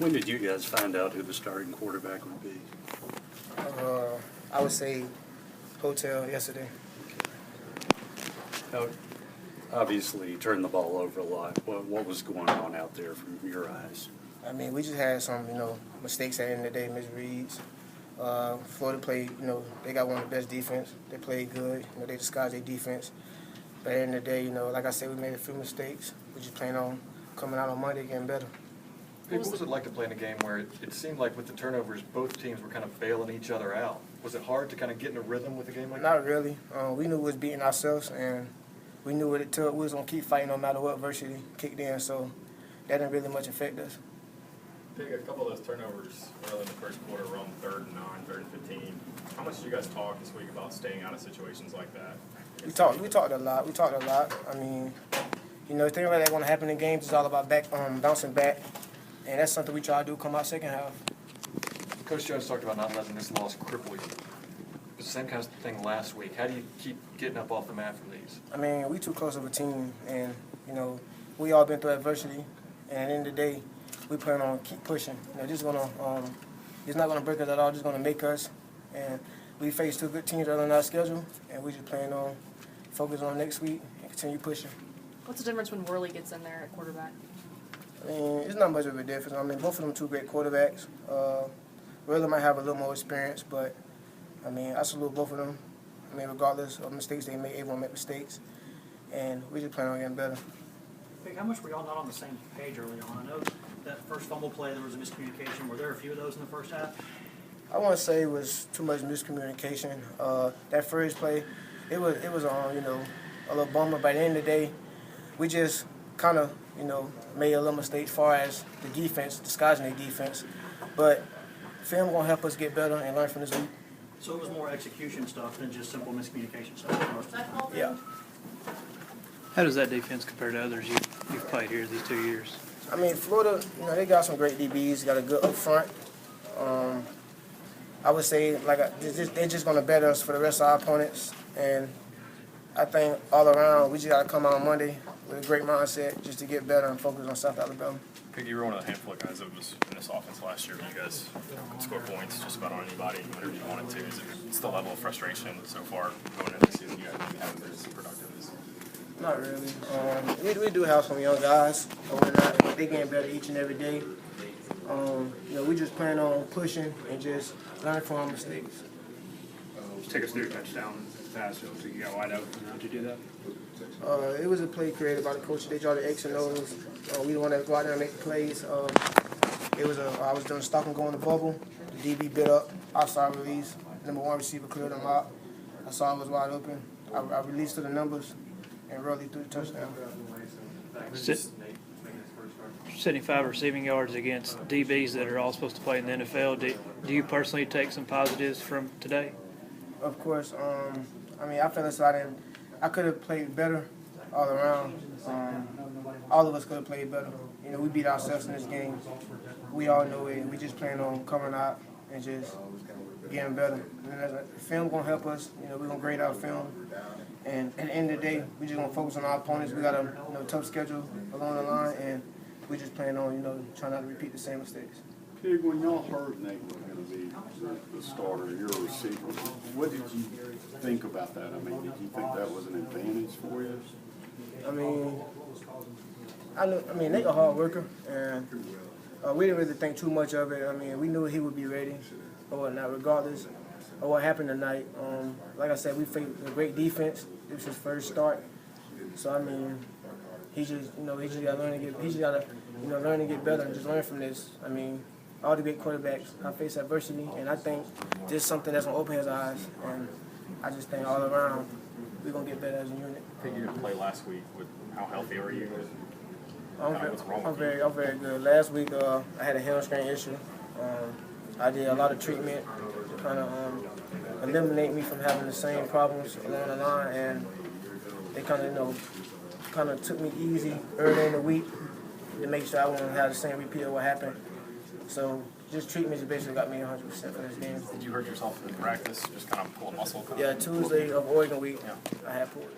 When did you guys find out who the starting quarterback would be? I would say hotel yesterday. Now, obviously, you turned the ball over a lot. What was going on out there from your eyes? I mean, we just had some, mistakes at the end of the day, misreads. Florida played, they got one of the best defense. They played good. They disguised their defense. But at the end of the day, like I said, we made a few mistakes. We just plan on coming out on Monday getting better. What was it like to play in a game where it seemed like with the turnovers, both teams were kind of bailing each other out? Was it hard to kind of get in a rhythm with a game like that? Not really. We knew we was beating ourselves, and we knew what it took. We was going to keep fighting no matter what adversity kicked in, so that didn't really much affect us. Big, a couple of those turnovers early in the first quarter were on 3rd and 9, 3rd and 15. How much did you guys talk this week about staying out of situations like that? We talked a lot. I mean, things like that going to happen in games. It's all about bouncing back, and that's something we try to do come out second half. Coach Jones talked about not letting this loss cripple you. It was the same kind of thing last week. How do you keep getting up off the mat from these? I mean, we too close of a team, and we all been through adversity, and at the end of the day, we plan on keep pushing. It's not gonna break us at all. Just gonna make us. And we face two good teams early in our schedule, and we just plan on focus on next week and continue pushing. What's the difference when Worley gets in there at quarterback? I mean, it's not much of a difference. I mean, both of them two great quarterbacks. Worley might have a little more experience, but I mean, I salute both of them. I mean, regardless of mistakes they make, everyone make mistakes, and we just plan on getting better. How much were y'all not on the same page early on? I know that first fumble play, there was a miscommunication. Were there a few of those in the first half? I want to say it was too much miscommunication. That first play, it was a little bummer. By the end of the day, we just kind of, made a little mistake as far as the defense, disguising their defense. But film gonna help us get better and learn from this week. So it was more execution stuff than just simple miscommunication stuff. Yeah. How does that defense compare to others you've played here these 2 years? I mean, Florida, they got some great DBs, got a good up front. I would say, they're just going to better us for the rest of our opponents. And I think all around, we just got to come out on Monday with a great mindset just to get better and focus on South Alabama. Piggy, you were one of the handful of guys that was in this offense last year when you guys could score points just about on anybody whenever you wanted to. It's the level of frustration so far going into the season you guys maybe haven't been as productive as? Not really. We do have some young guys. We're not, they getting better each and every day. We just plan on pushing and just learning from our mistakes. Take us through a touchdown pass, so you got wide open. How'd you do that? It was a play created by the coach. They draw the X and O's. We don't want to go out there and make the plays. I was doing stop and go in the bubble. The DB bit up, outside release. Number one receiver cleared him out. I saw it was wide open. I released to the numbers and really threw the touchdown. 75 receiving yards against DBs that are all supposed to play in the NFL. Do you personally take some positives from today? Of course. I mean, I feel as though I could have played better all around. All of us could have played better. We beat ourselves in this game. We all know it. We just plan on coming out and just getting better. And the film gonna help us. We're gonna grade our film. And at the end of the day, we just gonna focus on our opponents. We got a tough schedule along the line, and we just plan on trying not to repeat the same mistakes. Pig, when y'all heard Nate was going to be the starter, your receiver, what did you think about that? I mean, did you think that was an advantage for you? I mean, Nate a hard worker, and we didn't really think too much of it. I mean, we knew he would be ready or whatnot, regardless of what happened tonight. Like I said, we faced a great defense. This was his first start, so I mean, he just got to learn to learn to get better and just learn from this. I mean, all the great quarterbacks face adversity, and I think this is something that's gonna open his eyes. And I just think all around we're gonna get better as a unit. Piggy didn't play last week. How healthy are you? I'm very good. Last week I had a hamstring issue. I did a lot of treatment to kind of eliminate me from having the same problems along the line, and they kind of took me easy early in the week to make sure I wouldn't have the same repeat of what happened. So just treatment basically got me 100% for this game. Did you hurt yourself in practice? Just kind of pull a muscle? Yeah, Tuesday of Oregon week, I had pulled it.